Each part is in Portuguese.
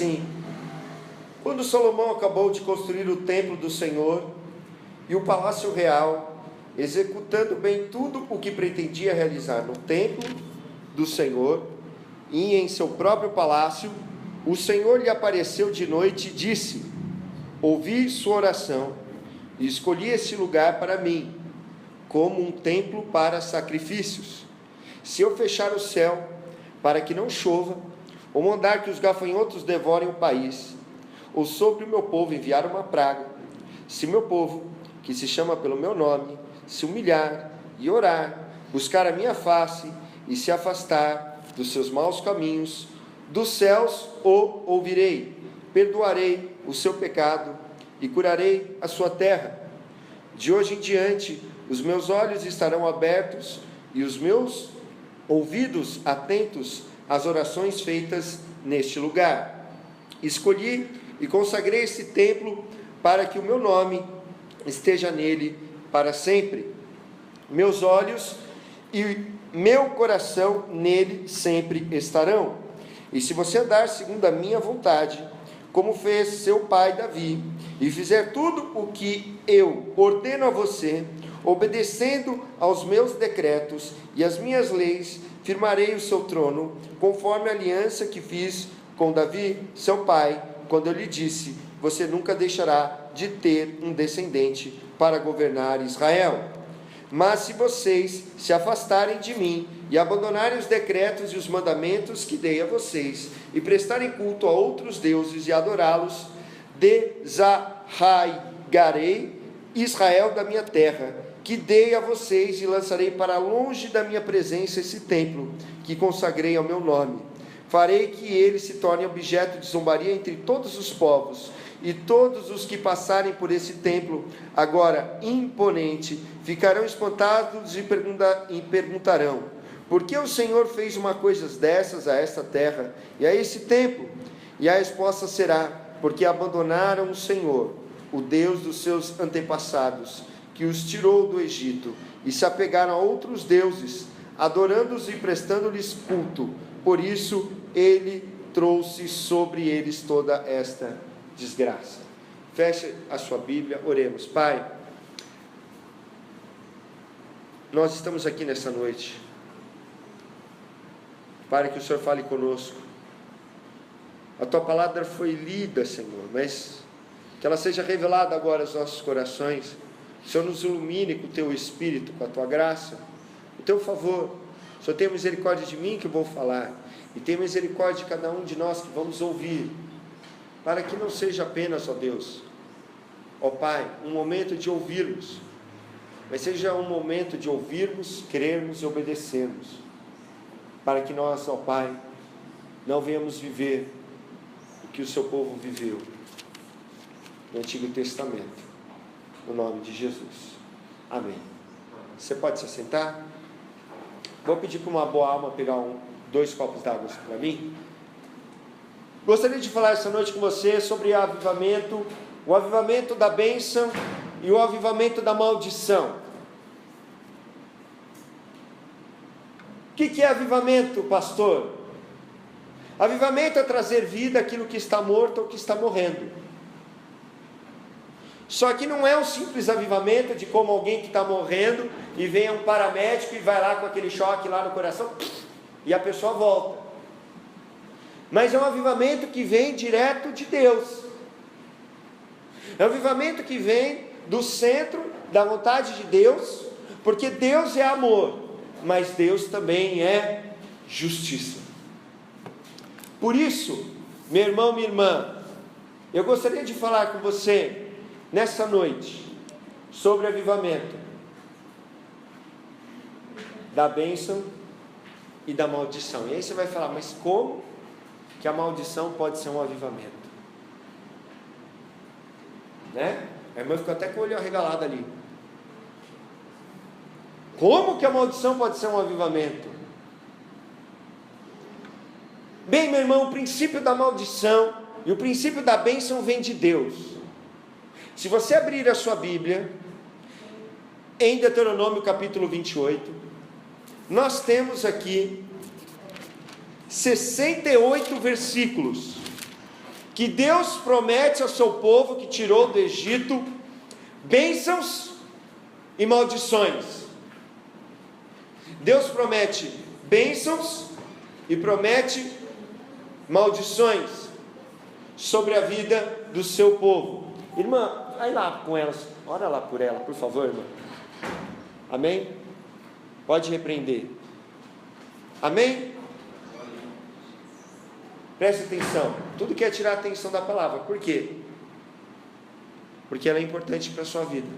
assim: quando Salomão acabou de construir o templo do Senhor e o palácio real, executando bem tudo o que pretendia realizar no templo do Senhor e em seu próprio palácio, o Senhor lhe apareceu de noite e disse: ouvi sua oração e escolhi esse lugar para mim, como um templo para sacrifícios. Se eu fechar o céu para que não chova, ou mandar que os gafanhotos devorem o país, ou sobre o meu povo enviar uma praga, se meu povo, que se chama pelo meu nome, se humilhar e orar, buscar a minha face e se afastar dos seus maus caminhos, dos céus o ouvirei, perdoarei o seu pecado e curarei a sua terra. De hoje em diante, os meus olhos estarão abertos e os meus ouvidos atentos às orações feitas neste lugar. Escolhi e consagrei esse templo para que o meu nome esteja nele para sempre. Meus olhos e meu coração nele sempre estarão. E se você andar segundo a minha vontade, como fez seu pai Davi, e fizer tudo o que eu ordeno a você, obedecendo aos meus decretos e às minhas leis, firmarei o seu trono, conforme a aliança que fiz com Davi, seu pai, quando eu lhe disse: você nunca deixará de ter um descendente para governar Israel. Mas se vocês se afastarem de mim e abandonarem os decretos e os mandamentos que dei a vocês, e prestarem culto a outros deuses e adorá-los, desarraigarei Israel da minha terra, que dei a vocês, e lançarei para longe da minha presença esse templo, que consagrei ao meu nome. Farei que ele se torne objeto de zombaria entre todos os povos, e todos os que passarem por esse templo, agora imponente, ficarão espantados e perguntarão: por que o Senhor fez uma coisa dessas a esta terra e a esse templo? E a resposta será: porque abandonaram o Senhor, o Deus dos seus antepassados, que os tirou do Egito, e se apegaram a outros deuses, adorando-os e prestando-lhes culto. Por isso ele trouxe sobre eles toda esta desgraça. Feche a sua Bíblia, oremos. Pai, nós estamos aqui nessa noite para que o Senhor fale conosco. A tua palavra foi lida, Senhor, mas que ela seja revelada agora aos nossos corações. O Senhor nos ilumine com o teu Espírito, com a tua graça, o teu favor. O Senhor tenha misericórdia de mim que vou falar, e tenha misericórdia de cada um de nós que vamos ouvir, para que não seja apenas, ó Deus, ó Pai, um momento de ouvirmos, mas seja um momento de ouvirmos, crermos e obedecermos, para que nós, ó Pai, não venhamos viver o que o seu povo viveu no Antigo Testamento, no nome de Jesus, amém. Você pode se assentar? Vou pedir para uma boa alma pegar 2 copos d'água para mim. Gostaria de falar essa noite com você sobre avivamento, o avivamento da bênção e o avivamento da maldição. O que é avivamento, pastor? Avivamento é trazer vida àquilo que está morto ou que está morrendo. Só que não é um simples avivamento de como alguém que está morrendo e vem um paramédico e vai lá com aquele choque lá no coração e a pessoa volta. Mas é um avivamento que vem direto de Deus. É um avivamento que vem do centro da vontade de Deus, porque Deus é amor, mas Deus também é justiça. Por isso, meu irmão, minha irmã, eu gostaria de falar com você nessa noite sobre avivamento da bênção e da maldição. E aí você vai falar: mas como que a maldição pode ser um avivamento? Né? A irmã ficou até com o olho arregalado ali. Como que a maldição pode ser um avivamento? Bem, meu irmão, o princípio da maldição e o princípio da bênção vem de Deus. Se você abrir a sua Bíblia, em Deuteronômio capítulo 28, nós temos aqui 68 versículos que Deus promete ao seu povo que tirou do Egito bênçãos e maldições. Deus promete bênçãos e promete maldições sobre a vida do seu povo. Irmã, vai lá com elas, ora lá por ela, por favor, irmã. Amém? Pode repreender. Amém? Preste atenção. Tudo quer tirar a atenção da palavra. Por quê? Porque ela é importante para a sua vida.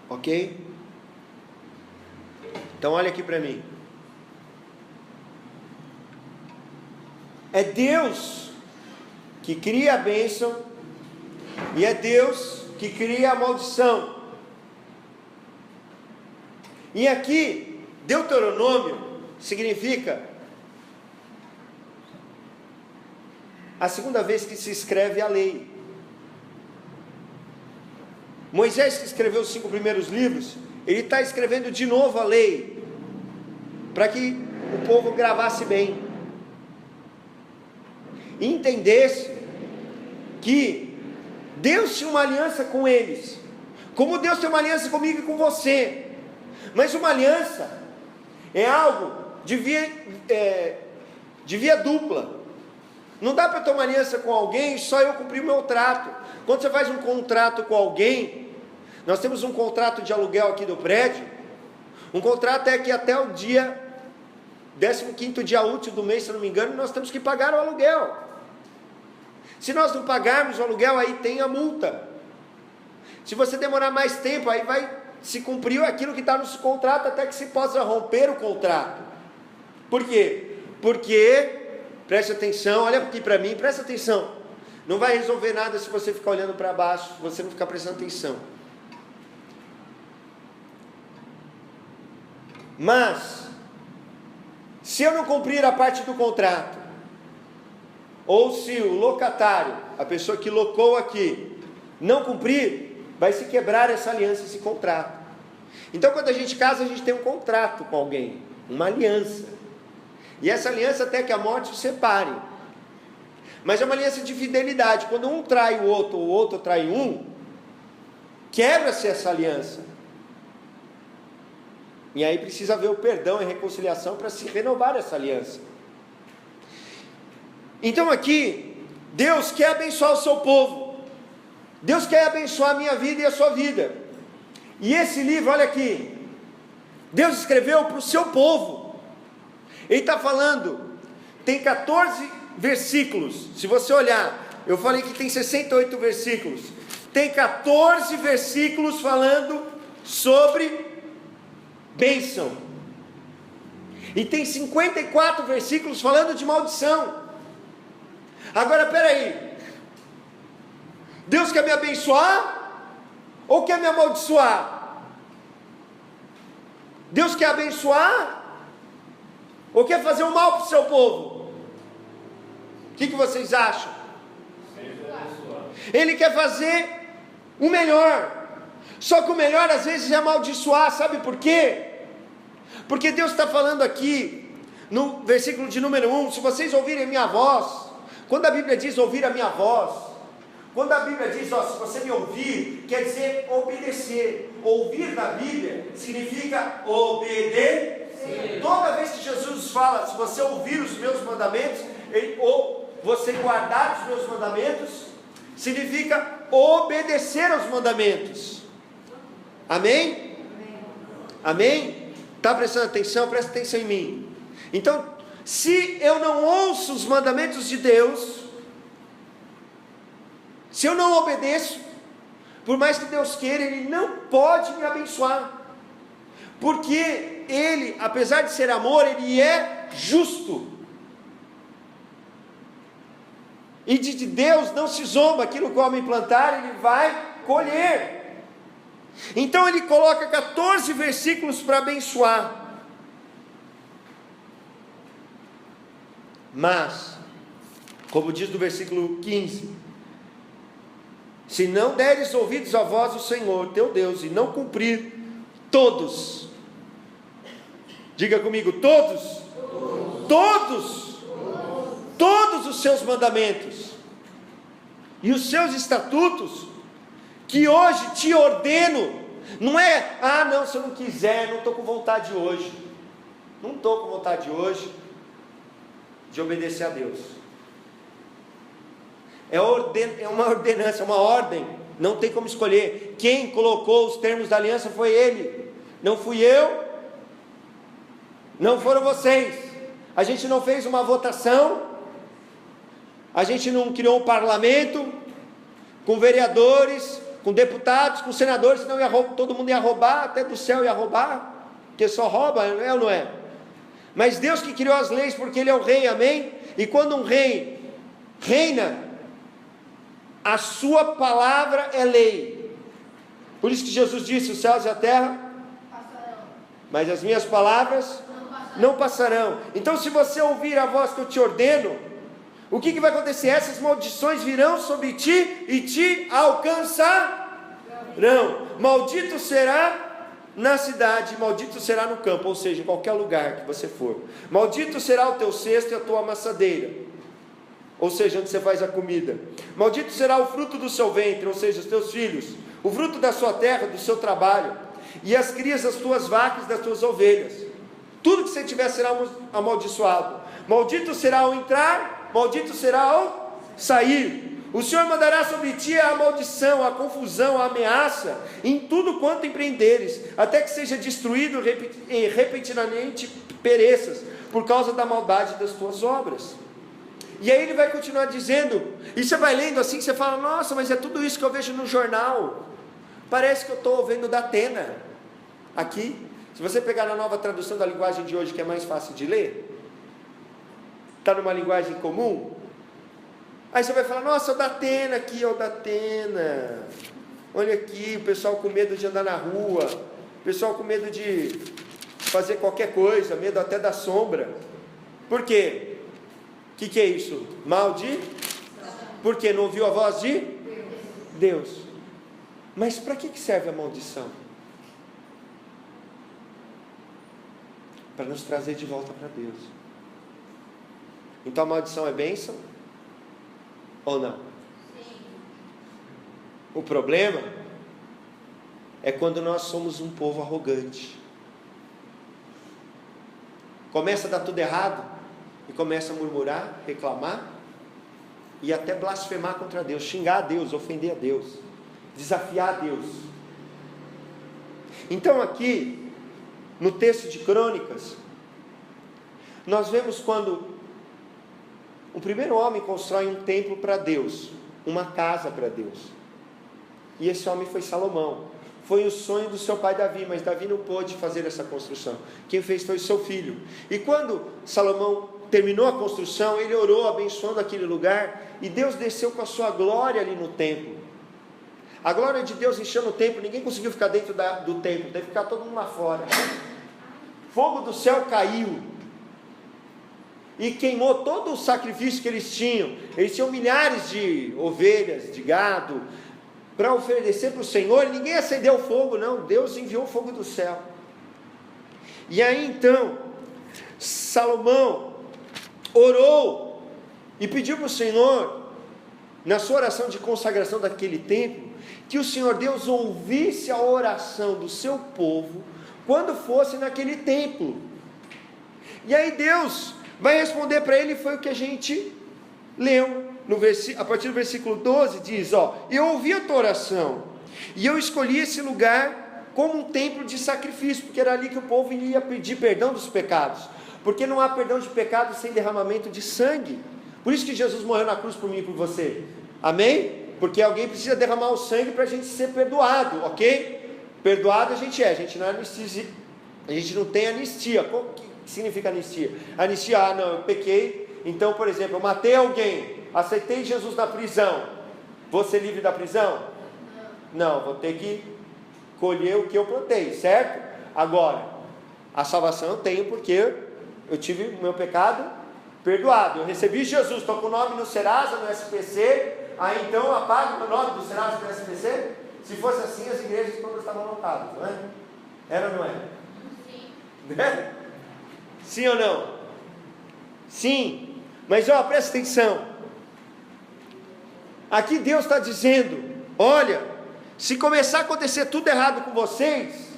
Ok? Então olha aqui para mim. É Deus que cria a bênção e é Deus que cria a maldição. E aqui, Deuteronômio significa a segunda vez que se escreve a lei. Moisés, que escreveu os 5 primeiros livros, ele está escrevendo de novo a lei, para que o povo gravasse bem, e entendesse que Deus tinha uma aliança com eles, como Deus tem uma aliança comigo e com você. Mas uma aliança é algo de via dupla. Não dá para ter uma aliança com alguém só eu cumprir o meu trato. Quando você faz um contrato com alguém, nós temos um contrato de aluguel aqui do prédio. Um contrato é que até o dia 15º dia útil do mês, se eu não me engano, nós temos que pagar o aluguel. Se nós não pagarmos o aluguel, aí tem a multa. Se você demorar mais tempo, aí vai se cumprir aquilo que está no contrato, até que se possa romper o contrato. Por quê? Porque, preste atenção, olha aqui para mim, presta atenção. Não vai resolver nada se você ficar olhando para baixo, se você não ficar prestando atenção. Mas, se eu não cumprir a parte do contrato, ou se o locatário, a pessoa que locou aqui, não cumprir, vai se quebrar essa aliança, esse contrato. Então, quando a gente casa, a gente tem um contrato com alguém, uma aliança. E essa aliança até que a morte os separe. Mas é uma aliança de fidelidade. Quando um trai o outro trai um, quebra-se essa aliança. E aí precisa haver o perdão e reconciliação para se renovar essa aliança. Então aqui, Deus quer abençoar o seu povo. Deus quer abençoar a minha vida e a sua vida. E esse livro, olha aqui, Deus escreveu para o seu povo. Ele está falando, tem 14 versículos. Se você olhar, eu falei que tem 68 versículos. Tem 14 versículos falando sobre bênção. E tem 54 versículos falando de maldição. Agora, peraí. Deus quer me abençoar ou quer me amaldiçoar? Deus quer abençoar ou quer fazer o mal para o seu povo? O que vocês acham? Ele quer fazer o melhor. Só que o melhor às vezes é amaldiçoar. Sabe por quê? Porque Deus está falando aqui no versículo de número 1, se vocês ouvirem a minha voz. Quando a Bíblia diz ouvir a minha voz, quando a Bíblia diz, se você me ouvir, quer dizer obedecer. Ouvir na Bíblia significa obedecer. Toda vez que Jesus fala, se você ouvir os meus mandamentos, ou você guardar os meus mandamentos, significa obedecer aos mandamentos. Amém? Amém? Está prestando atenção? Presta atenção em mim. Então, se eu não ouço os mandamentos de Deus, se eu não obedeço, por mais que Deus queira, Ele não pode me abençoar, porque Ele, apesar de ser amor, Ele é justo, e de Deus não se zomba. Aquilo que o homem plantar, Ele vai colher. Então Ele coloca 14 versículos para abençoar, mas, como diz no versículo 15, se não deres ouvidos à voz do Senhor teu Deus e não cumprir todos, diga comigo, todos todos os seus mandamentos e os seus estatutos, que hoje te ordeno. Não é, não, se eu não quiser, não estou com vontade hoje. Não estou com vontade hoje de obedecer a Deus. É uma ordenança, é uma ordem. Não tem como escolher. Quem colocou os termos da aliança foi Ele. Não fui eu, não foram vocês. A gente não fez uma votação, a gente não criou um parlamento com vereadores, com deputados, com senadores, senão todo mundo ia roubar, até do céu ia roubar, porque só rouba, é ou não é? Mas Deus que criou as leis, porque Ele é o rei, amém? E quando um rei reina, a sua palavra é lei. Por isso que Jesus disse: os céus e a terra passarão, mas as minhas palavras não passarão. Então, se você ouvir a voz que eu te ordeno, o que vai acontecer? Essas maldições virão sobre ti e te alcançarão. Maldito será na cidade, maldito será no campo, ou seja, em qualquer lugar que você for. Maldito será o teu cesto e a tua amassadeira, ou seja, onde você faz a comida. Maldito será o fruto do seu ventre, ou seja, os teus filhos, o fruto da sua terra, do seu trabalho, e as crias das tuas vacas e das tuas ovelhas. Tudo que você tiver será amaldiçoado. Maldito será ao entrar, maldito será ao sair. O Senhor mandará sobre ti a maldição, a confusão, a ameaça, em tudo quanto empreenderes, até que seja destruído e repentinamente pereças, por causa da maldade das tuas obras. E aí ele vai continuar dizendo, e você vai lendo assim, você fala: nossa, mas é tudo isso que eu vejo no jornal, parece que eu estou vendo da Atena, aqui. Se você pegar na Nova Tradução da Linguagem de hoje, que é mais fácil de ler, está numa linguagem comum, aí você vai falar: nossa, o da Atena aqui, o da Atena, olha aqui, o pessoal com medo de andar na rua, o pessoal com medo de fazer qualquer coisa, medo até da sombra. Por quê? O que é isso? Por quê? Não ouviu a voz de Deus. Mas para que serve a maldição? Para nos trazer de volta para Deus. Então a maldição é bênção? Ou não? Sim. O problema é quando nós somos um povo arrogante. Começa a dar tudo errado e começa a murmurar, reclamar e até blasfemar contra Deus, xingar a Deus, ofender a Deus, desafiar a Deus. Então aqui no texto de Crônicas, nós vemos quando o primeiro homem constrói um templo para Deus, uma casa para Deus, e esse homem foi Salomão. Foi o sonho do seu pai Davi, mas Davi não pôde fazer essa construção. Quem fez foi seu filho. E quando Salomão terminou a construção, ele orou abençoando aquele lugar, e Deus desceu com a sua glória ali no templo. A glória de Deus encheu o templo, ninguém conseguiu ficar dentro do templo, teve que ficar todo mundo lá fora. Fogo do céu caiu e queimou todo o sacrifício que eles tinham. Eles tinham milhares de ovelhas, de gado, para oferecer para o Senhor, e ninguém acendeu o fogo, não. Deus enviou o fogo do céu. E aí então Salomão orou e pediu para o Senhor, na sua oração de consagração daquele templo, que o Senhor Deus ouvisse a oração do seu povo quando fosse naquele templo. E aí Deus vai responder para ele, foi o que a gente leu a partir do versículo 12, diz: eu ouvi a tua oração, e eu escolhi esse lugar como um templo de sacrifício, porque era ali que o povo ia pedir perdão dos pecados, porque não há perdão de pecados sem derramamento de sangue. Por isso que Jesus morreu na cruz por mim e por você, amém? Porque alguém precisa derramar o sangue para a gente ser perdoado, ok? Perdoado a gente não é anistia, a gente não tem anistia. O que significa anistia? Anistia, não, eu pequei, então, por exemplo, eu matei alguém, aceitei Jesus na prisão, vou ser livre da prisão? Não, vou ter que colher o que eu plantei, certo? Agora, a salvação eu tenho porque eu tive o meu pecado perdoado, eu recebi Jesus, estou com o nome no Serasa, no SPC, aí então eu apago o meu nome do Serasa do SPC? Se fosse assim, as igrejas todas estavam lotadas, não é? Era ou não é? Sim. Né? Sim ou não? Sim. Mas presta atenção. Aqui Deus está dizendo: olha, se começar a acontecer tudo errado com vocês,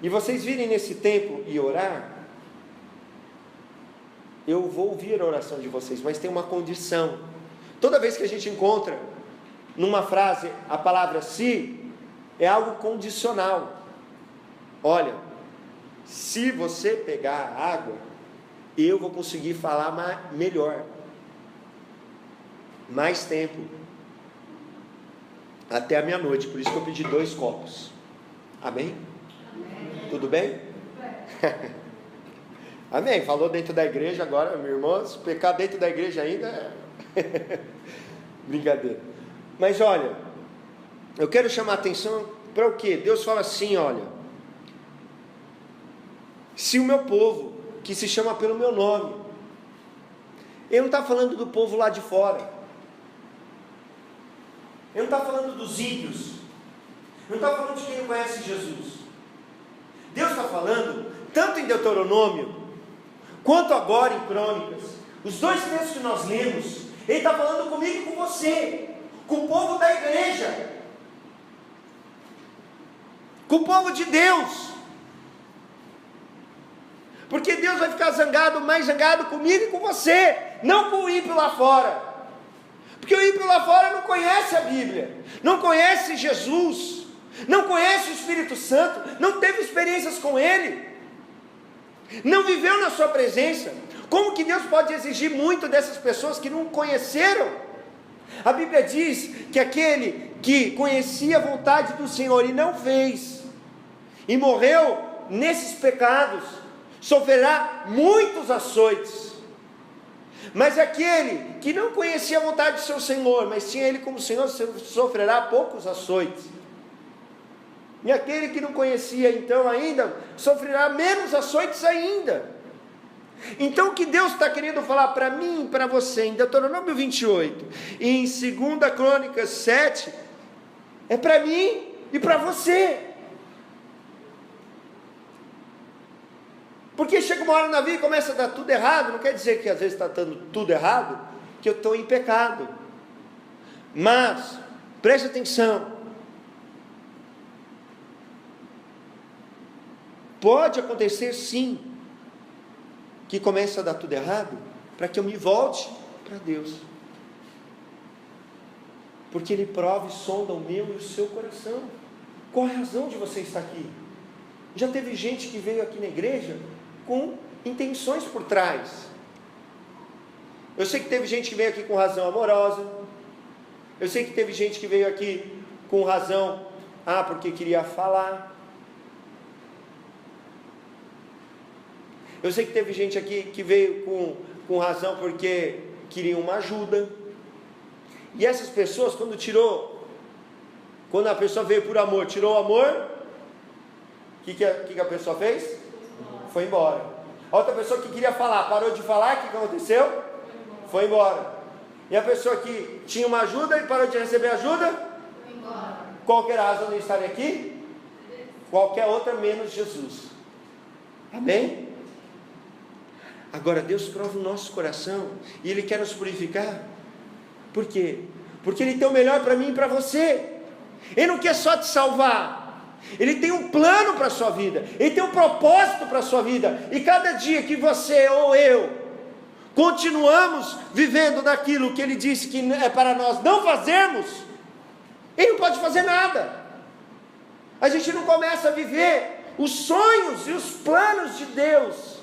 e vocês virem nesse templo e orar, eu vou ouvir a oração de vocês, mas tem uma condição. Toda vez que a gente encontra numa frase a palavra se, é algo condicional. Olha, se você pegar a água, eu vou conseguir falar melhor, mais tempo, até a meia-noite. Por isso que eu pedi 2 copos. Amém? Amém. Tudo bem? Amém. Falou dentro da igreja agora, meu irmão. Se pecar dentro da igreja ainda brincadeira. Mas olha, eu quero chamar a atenção para o quê? Deus fala assim: olha, se o meu povo, que se chama pelo meu nome, ele não está falando do povo lá de fora, ele não está falando dos ímpios, não está falando de quem não conhece Jesus. Deus está falando, tanto em Deuteronômio, quanto agora em Crônicas, os 2 textos que nós lemos, Ele está falando comigo e com você, com o povo da igreja, com o povo de Deus. Porque Deus vai ficar zangado, mais zangado comigo e com você, não com o ímpio lá fora. Porque o ímpio lá fora não conhece a Bíblia, não conhece Jesus, não conhece o Espírito Santo, não teve experiências com Ele, não viveu na sua presença. Como que Deus pode exigir muito dessas pessoas que não conheceram? A Bíblia diz que aquele que conhecia a vontade do Senhor e não fez, e morreu nesses pecados, sofrerá muitos açoites. Mas aquele que não conhecia a vontade do seu Senhor, mas tinha Ele como Senhor, sofrerá poucos açoites. E aquele que não conhecia então ainda, sofrerá menos açoites ainda. Então o que Deus está querendo falar para mim e para você, em Deuteronômio 28, e em 2 Crônicas 7, é para mim e para você. Porque chega uma hora na vida e começa a dar tudo errado. Não quer dizer que às vezes está dando tudo errado, que eu estou em pecado. Mas, preste atenção. Pode acontecer sim, que comece a dar tudo errado, para que eu me volte para Deus. Porque Ele prova e sonda o meu e o seu coração. Qual a razão de você estar aqui? Já teve gente que veio aqui na igreja com intenções por trás. Eu sei que teve gente que veio aqui com razão amorosa. Eu sei que teve gente que veio aqui com razão, porque queria falar. Eu sei que teve gente aqui que veio com razão porque queria uma ajuda. E essas pessoas, quando a pessoa veio por amor, tirou o amor, o que a pessoa fez? Foi embora. A outra pessoa que queria falar, parou de falar, o que aconteceu? Foi embora. E a pessoa que tinha uma ajuda e parou de receber ajuda? Foi embora. Qual que era a razão de estar aqui? Qualquer outra menos Jesus. Amém? Agora Deus prova o nosso coração e Ele quer nos purificar. Por quê? Porque Ele tem o melhor para mim e para você. Ele não quer só te salvar, Ele tem um plano para a sua vida, Ele tem um propósito para a sua vida. E cada dia que você ou eu continuamos vivendo naquilo que Ele disse que é para nós não fazermos, Ele não pode fazer nada. A gente não começa a viver os sonhos e os planos de Deus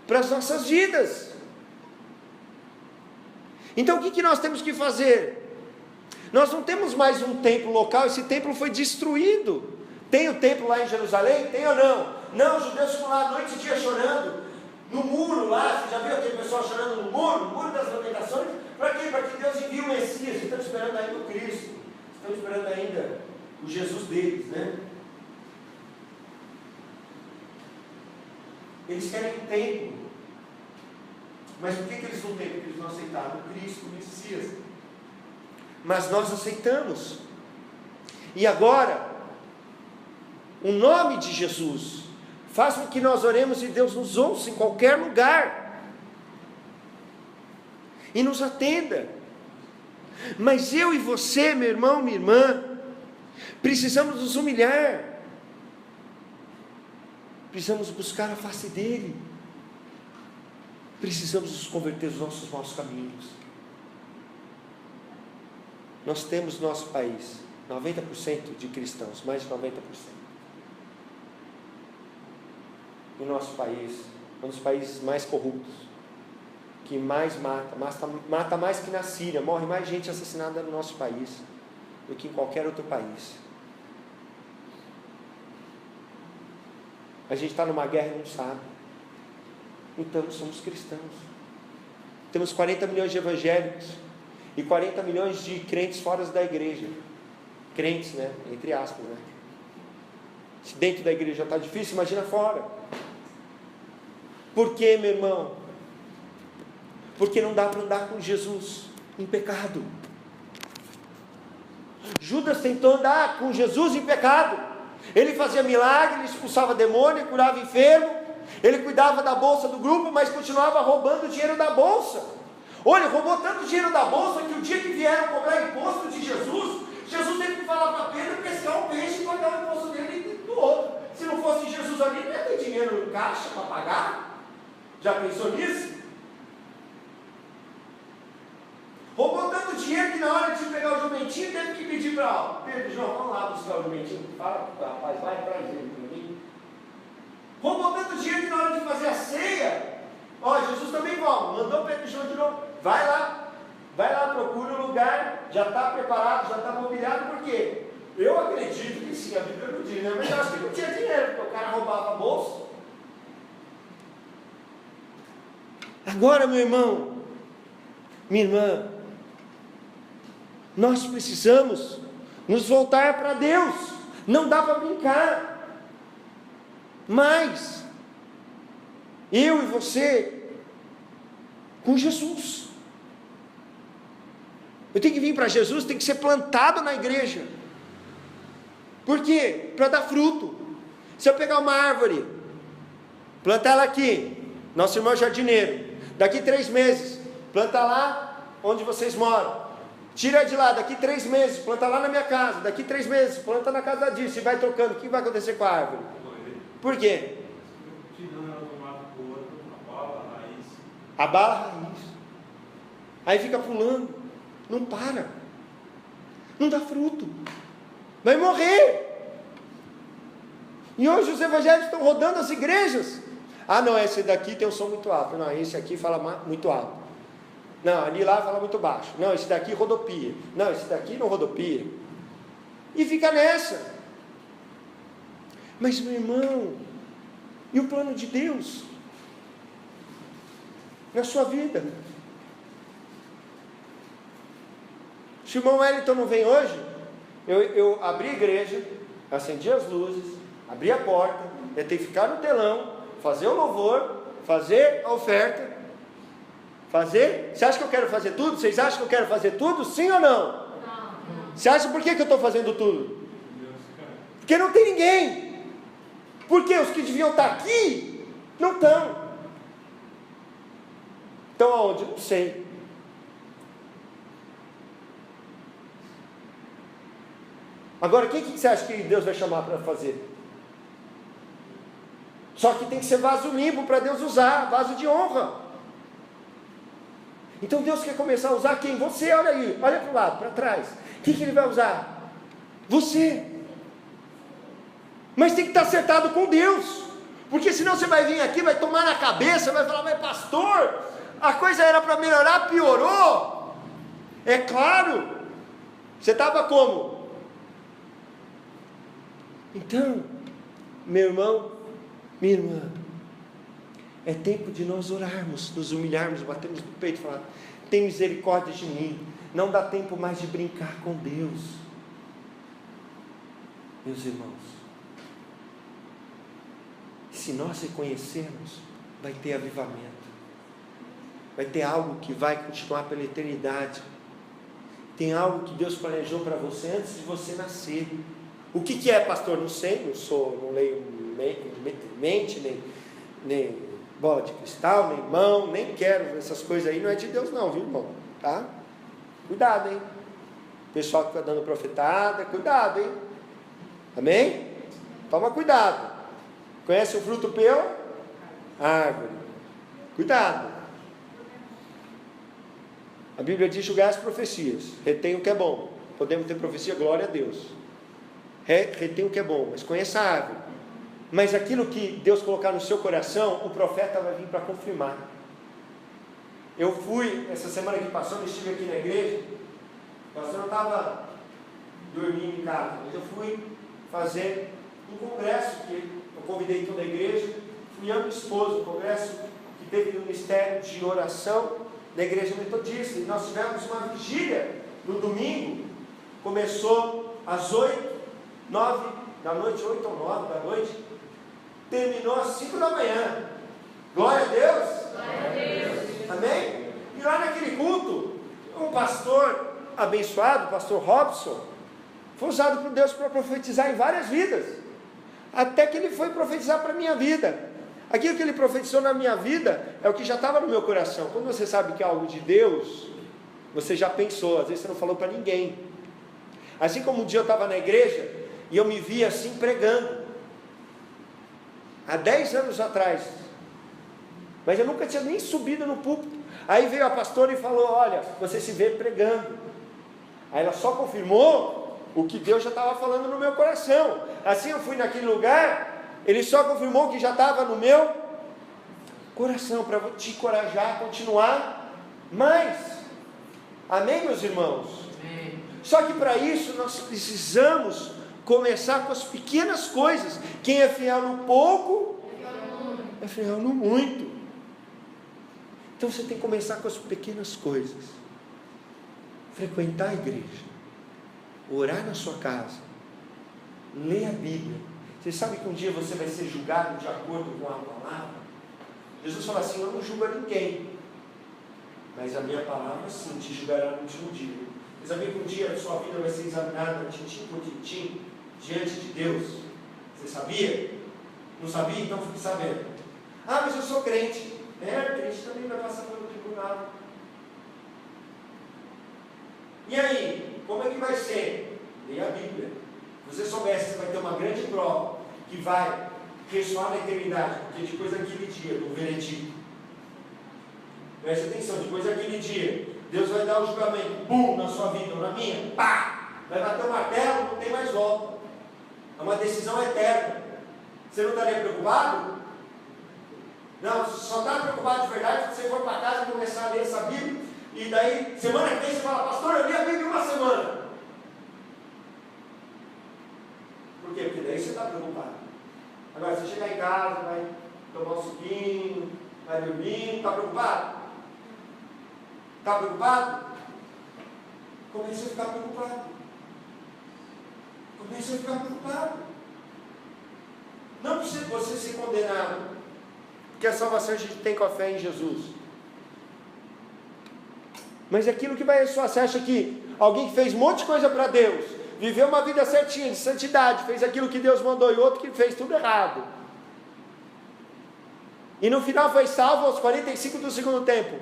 para as nossas vidas. Então o que nós temos que fazer? Nós não temos mais um templo local, esse templo foi destruído. Tem o templo lá em Jerusalém? Tem ou não? Não, os judeus ficam lá noite e dia chorando, no muro lá. Você já viu aquele pessoal chorando no muro das lamentações? Para quê? Para que Deus envie o Messias. Estão esperando ainda o Cristo, estão esperando ainda o Jesus deles, né? Eles querem um templo, mas por que eles não têm? Porque eles não aceitaram o Cristo, o Messias. Mas nós aceitamos. E agora, o nome de Jesus faz com que nós oremos e Deus nos ouça em qualquer lugar. e nos atenda. Mas eu e você, meu irmão, minha irmã, precisamos nos humilhar, precisamos buscar a face dele, precisamos nos converter dos nossos maus caminhos. Nós temos no nosso país 90% de cristãos, mais de 90%. O nosso país é um dos países mais corruptos, que mais mata mais que na Síria, morre mais gente assassinada no nosso país do que em qualquer outro país. A gente está numa guerra e não sabe. Então somos cristãos. Temos 40 milhões de evangélicos e 40 milhões de crentes fora da igreja. Crentes, né? Entre aspas, né? Se dentro da igreja está difícil, imagina fora. Por quê, meu irmão? Porque não dá para andar com Jesus em pecado. Judas tentou andar com Jesus em pecado. Ele fazia milagre, ele expulsava demônio, curava enfermo, ele cuidava da bolsa do grupo, mas continuava roubando o dinheiro da bolsa. Olha, ele roubou tanto dinheiro da bolsa que o dia que vieram cobrar imposto de Jesus, Jesus teve que falar para Pedro pescar um peixe e pagar o imposto dele do outro. Se não fosse Jesus ali, não ia ter dinheiro no caixa para pagar. Já pensou nisso? Roubou tanto dinheiro que na hora de pegar o jumentinho teve que pedir para Pedro, João, vamos lá buscar o jumentinho. Fala, rapaz, vai atrás dele para mim. Roubou tanto dinheiro que na hora de fazer a ceia, Jesus também mandou Pedro e João de novo. Vai lá, procura um lugar, já está preparado, já está mobiliado, por quê? Eu acredito que sim, a Bíblia não diz, né? Mas eu acho que não tinha dinheiro, porque o cara roubava a bolsa. Agora, meu irmão, minha irmã, nós precisamos nos voltar para Deus. Não dá para brincar. Mas eu e você com Jesus. Eu tenho que vir para Jesus, tem que ser plantado na igreja. Por quê? Para dar fruto. Se eu pegar uma árvore, plantar ela aqui, nosso irmão jardineiro, daqui 3 meses, planta lá onde vocês moram. Tira de lá, daqui 3 meses, planta lá na minha casa, daqui 3 meses, planta na casa da Dirce, e vai trocando, o que vai acontecer com a árvore? Por quê? Abala a raiz. Aí fica pulando, não para, não dá fruto, vai morrer. E hoje os evangélicos estão rodando as igrejas. Ah não, esse daqui tem um som muito alto, não, esse aqui fala muito alto. Não, ali lá fala muito baixo. Não, esse daqui rodopia. Não, esse daqui não rodopia. E fica nessa. Mas meu irmão, e o plano de Deus na sua vida? Se o irmão Wellington não vem hoje, eu abri a igreja, acendi as luzes, abri a porta, eu tenho que ficar no telão, fazer o louvor, fazer a oferta. Fazer? Você acha que eu quero fazer tudo? Vocês acham que eu quero fazer tudo? Sim ou não? Não. Você acha por que eu estou fazendo tudo? Porque não tem ninguém. Porque os que deviam estar aqui não estão. Estão aonde? Não sei. Agora, quem que você acha que Deus vai chamar para fazer? Só que tem que ser vaso limpo para Deus usar, vaso de honra. Então Deus quer começar a usar quem? Você, olha aí, olha para o lado, para trás. Quem que Ele vai usar? Você. Mas tem que estar acertado com Deus, porque senão você vai vir aqui, vai tomar na cabeça, vai falar, mas pastor, a coisa era para melhorar, piorou. É claro. Você estava como? Então, meu irmão, minha irmã, é tempo de nós orarmos, nos humilharmos, batermos no peito e falar, tem misericórdia de mim, não dá tempo mais de brincar com Deus. Meus irmãos, se nós reconhecermos, vai ter avivamento, vai ter algo que vai continuar pela eternidade, tem algo que Deus planejou para você antes de você nascer. O que é, pastor? Não sei, não leio mente, nem bola de cristal, nem mão, nem quero essas coisas aí, não é de Deus não, viu, irmão? Tá? Cuidado, hein? O pessoal que está dando profetada, cuidado, hein? Amém? Toma cuidado. Conhece o fruto pela árvore. Cuidado. A Bíblia diz: julgar as profecias, retém o que é bom. Podemos ter profecia, glória a Deus. Retém o que é bom, mas conheça a árvore. Mas aquilo que Deus colocar no seu coração, o profeta vai vir para confirmar. Eu fui, essa semana que passou, eu estive aqui na igreja, o pastor não estava dormindo em casa, mas eu fui fazer um congresso, que eu convidei toda a igreja, fui eu e minha esposa, um congresso que teve no Ministério de Oração da Igreja Metodista, e nós tivemos uma vigília no domingo, começou às 8, 9 da noite, 8 ou 9 da noite, terminou às 5 da manhã. Glória a Deus! Glória a Deus! Amém? E lá naquele culto, um pastor abençoado, o pastor Robson, foi usado por Deus para profetizar em várias vidas, até que ele foi profetizar para a minha vida. Aquilo que ele profetizou na minha vida é o que já estava no meu coração. Quando você sabe que é algo de Deus, você já pensou, às vezes você não falou para ninguém. Assim como um dia eu estava na igreja e eu me via assim pregando, há 10 anos atrás, mas eu nunca tinha nem subido no púlpito. Aí veio a pastora e falou: olha, você se vê pregando. Aí ela só confirmou o que Deus já estava falando no meu coração. Assim eu fui naquele lugar, ele só confirmou o que já estava no meu coração, para te encorajar a continuar mais. Amém, meus irmãos? Amém. Só que para isso nós precisamos começar com as pequenas coisas. Quem é fiel no pouco é fiel no muito. Então você tem que começar com as pequenas coisas. Frequentar a igreja, orar na sua casa, ler a Bíblia. Você sabe que um dia você vai ser julgado de acordo com a palavra? Jesus fala assim: eu não julgo a ninguém, mas a minha palavra sim te julgará no último dia. Você sabia que um dia a sua vida vai ser examinada tintim por tintim diante de Deus? Você sabia? Não sabia? Então fique sabendo. Ah, mas eu sou crente. Crente também vai passar pelo tribunal. E aí, como é que vai ser? Leia a Bíblia. Se você soubesse, você vai ter uma grande prova que vai ressoar na eternidade, porque depois daquele dia, do veredito, preste atenção, depois daquele dia, Deus vai dar o julgamento, bum, na sua vida ou na minha, pá, vai bater o martelo, não tem mais volta. É uma decisão eterna. Você não estaria preocupado? Não, só está preocupado de verdade se você for para casa e começar a ler essa Bíblia, e daí, semana que vem, você fala: pastor, eu li a Bíblia uma semana. Por quê? Porque daí você está preocupado. Agora, você chegar em casa, vai tomar um suquinho, vai dormir, está preocupado? Está preocupado? Comece a ficar preocupado. Comece a ficar preocupado. Não precisa você ser condenado, porque a salvação a gente tem com a fé em Jesus. Mas aquilo que vai ressoar, você acha que alguém que fez um monte de coisa para Deus, viveu uma vida certinha, de santidade, fez aquilo que Deus mandou, e outro que fez tudo errado, e no final foi salvo aos 45 do segundo tempo,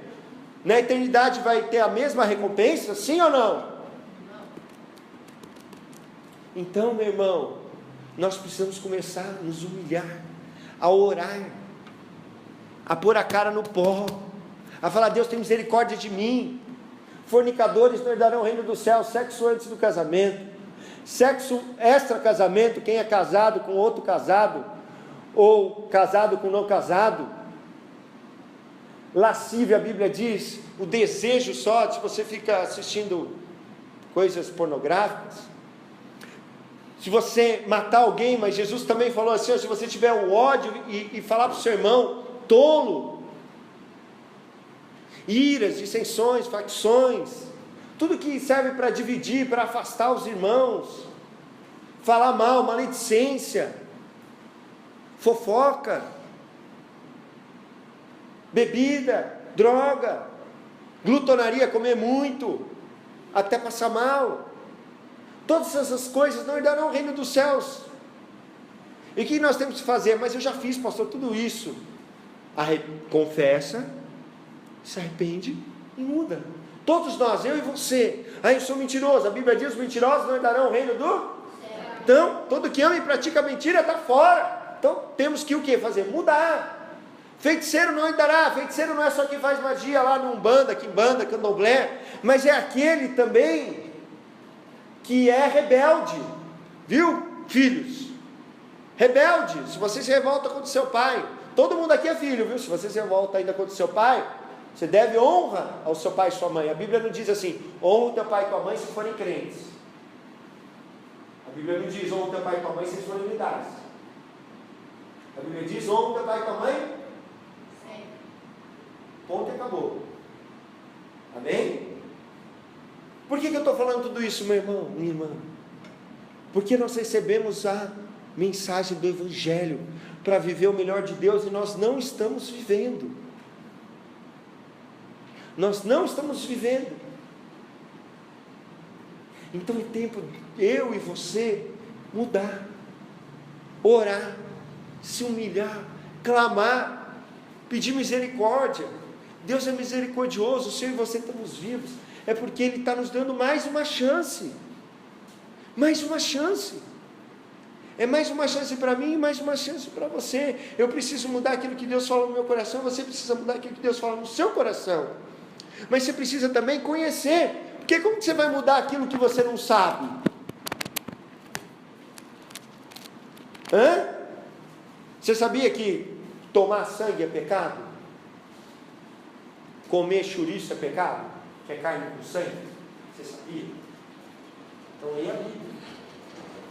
na eternidade vai ter a mesma recompensa? Sim ou não? Então, meu irmão, nós precisamos começar a nos humilhar, a orar, a pôr a cara no pó, a falar: Deus, tem misericórdia de mim. Fornicadores não herdarão o reino do céu. Sexo antes do casamento, sexo extra casamento, quem é casado com outro casado, ou casado com não casado. Lascívia, a Bíblia diz, o desejo só, se você fica assistindo coisas pornográficas. Se você matar alguém, mas Jesus também falou assim: se você tiver o ódio e falar para o seu irmão, tolo, iras, dissensões, facções, tudo que serve para dividir, para afastar os irmãos, falar mal, maledicência, fofoca, bebida, droga, glutonaria, comer muito, até passar mal. Todas essas coisas não herdarão o reino dos céus. E o que nós temos que fazer? Mas eu já fiz, pastor, tudo isso. confessa, se arrepende e muda. Todos nós, eu e você. Eu sou mentiroso. A Bíblia diz: os mentirosos não herdarão o reino do céu. Então, todo que ama e pratica mentira está fora. Então, temos que o que fazer? Mudar. Feiticeiro não herdará. Feiticeiro não é só quem faz magia lá no Umbanda, Quimbanda, Candomblé, mas é aquele também que é rebelde. Viu, filhos? Rebelde. Se você se revolta contra o seu pai, todo mundo aqui é filho, viu? Se você se revolta ainda contra o seu pai, você deve honra ao seu pai e sua mãe. A Bíblia não diz assim: honra o teu pai e tua mãe se forem crentes. A Bíblia não diz: honra o teu pai e tua mãe se eles forem militares. A Bíblia diz: honra o teu pai e tua mãe. Sim. Ponto e acabou. Amém? Por que eu estou falando tudo isso, meu irmão, minha irmã? Porque nós recebemos a mensagem do Evangelho para viver o melhor de Deus e nós não estamos vivendo. Nós não estamos vivendo. Então é tempo eu e você mudar, orar, se humilhar, clamar, pedir misericórdia. Deus é misericordioso. Se eu e você estamos vivos, é porque Ele está nos dando mais uma chance. Mais uma chance. É mais uma chance para mim e mais uma chance para você. Eu preciso mudar aquilo que Deus fala no meu coração. Você precisa mudar aquilo que Deus fala no seu coração. Mas você precisa também conhecer. Porque como que você vai mudar aquilo que você não sabe? Você sabia que tomar sangue é pecado? Comer chouriço é pecado? Que é carne com sangue? Você sabia? Então leia a Bíblia.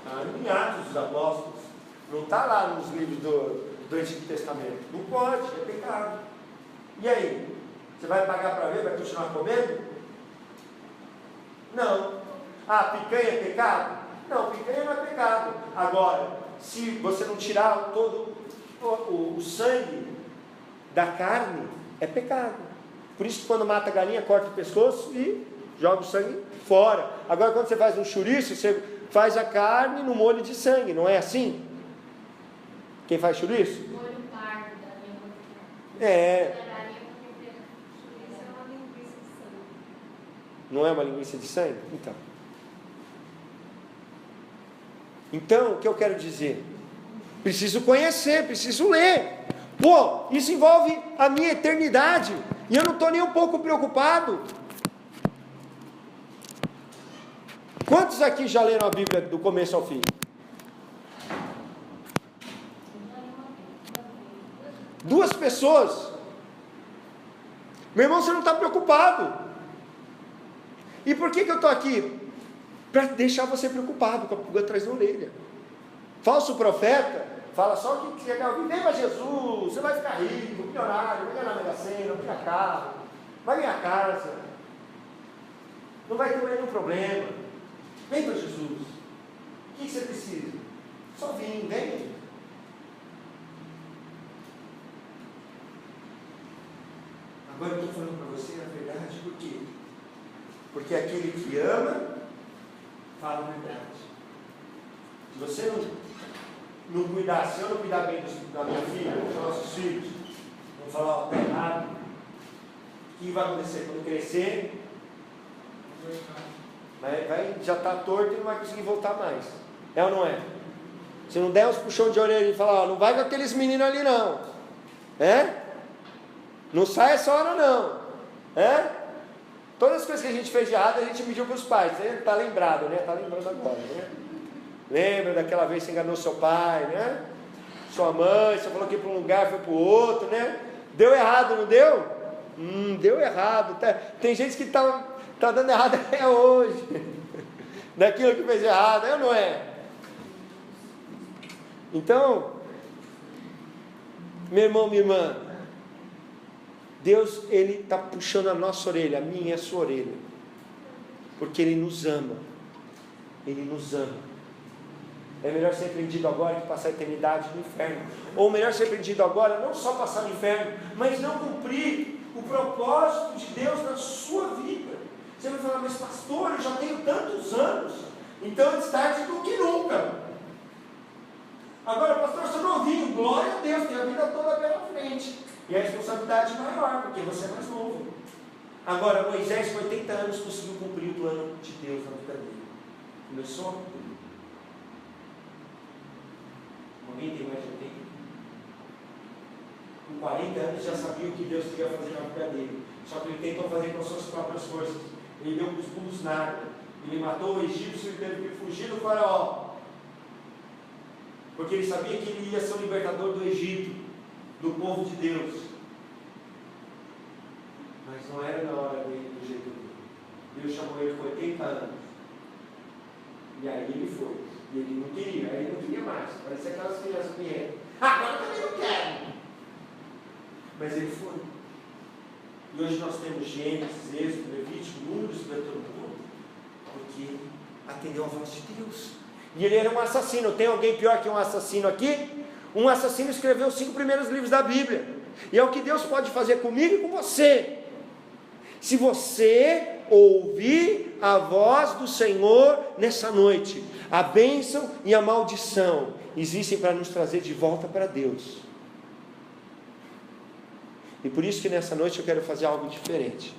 Está em Atos dos Apóstolos. Não está lá nos livros do Antigo Testamento. Não pode, é pecado. E aí? Você vai pagar para ver? Vai continuar comendo? Não. Picanha é pecado? Não, picanha não é pecado. Agora, se você não tirar todo o sangue da carne, é pecado. Por isso que quando mata a galinha, corta o pescoço e joga o sangue fora. Agora quando você faz um chouriço, você faz a carne no molho de sangue, não é assim? Quem faz chouriço? Molho pardo da minha. É. Não é uma linguiça de sangue? Então, o que eu quero dizer? Preciso conhecer, preciso ler. Isso envolve a minha eternidade. E eu não estou nem um pouco preocupado. Quantos aqui já leram a Bíblia do começo ao fim? Duas pessoas. Meu irmão, você não está preocupado. E por que eu estou aqui? Para deixar você preocupado, com a pulga atrás da orelha. Falso profeta fala só o que você quer ouvir. Vem para Jesus, você vai ficar rico, milionário, vai ganhar na Mega Sena, vai ganhar carro, vai ganhar casa, não vai ter nenhum problema. Vem para Jesus. O que você precisa? Só vem. Agora eu estou falando para você a verdade, por quê? Porque aquele que ama, fala a verdade. Se você não cuidar, se eu não cuidar bem da minha filha, dos nossos filhos, não falar, está errado, o que vai acontecer? Quando crescer, já está torto e não vai conseguir voltar mais. É ou não é? Se não der uns puxão de orelha e falar, não vai com aqueles meninos ali não. Não sai essa hora não. Todas as coisas que a gente fez de errado, a gente pediu para os pais. Você está lembrado, né? Está lembrando agora, né? Lembra daquela vez que você enganou seu pai, né? Sua mãe, você falou que ia para um lugar, foi para o outro, né? Deu errado, não deu? Deu errado. Tem gente que está dando errado até hoje. Daquilo que fez errado, é ou não é? Então, meu irmão, minha irmã, Deus, Ele está puxando a nossa orelha, a minha e a sua orelha, porque Ele nos ama. Ele nos ama. É melhor ser prendido agora que passar a eternidade no inferno. Ou melhor ser prendido agora, não só passar no inferno, mas não cumprir o propósito de Deus na sua vida. Você vai falar, mas pastor, eu já tenho tantos anos, então é tarde do que nunca. Agora, pastor, eu sou novinho, glória a Deus, tem a vida toda pela frente. E a responsabilidade é maior, porque você é mais novo. Agora, Moisés, com 80 anos, conseguiu cumprir o plano de Deus na vida dele. Começou a cumprir. Alguém tem mais de 80? Com 40 anos já sabia o que Deus queria fazer na vida dele. Só que ele tentou fazer com as suas próprias forças. Ele deu os pulos na água. Ele matou o egípcio e teve que fugir do faraó. Porque ele sabia que ele ia ser o libertador do Egito, do povo de Deus. Mas não era na hora dele, do jeito dele. Deus chamou ele com 80 anos. E aí ele foi. E ele não queria, aí ele não queria mais. Parecia aquelas crianças que vieram. Agora eu também não quero. Mas ele foi. E hoje nós temos Gênesis, Êxodo, Levítico, Números, Deuteronômio, porque ele atendeu a voz de Deus. E ele era um assassino. Tem alguém pior que um assassino aqui? Um assassino escreveu os 5 primeiros livros da Bíblia. E é o que Deus pode fazer comigo e com você. Se você ouvir a voz do Senhor nessa noite, a bênção e a maldição existem para nos trazer de volta para Deus. E por isso que nessa noite eu quero fazer algo diferente.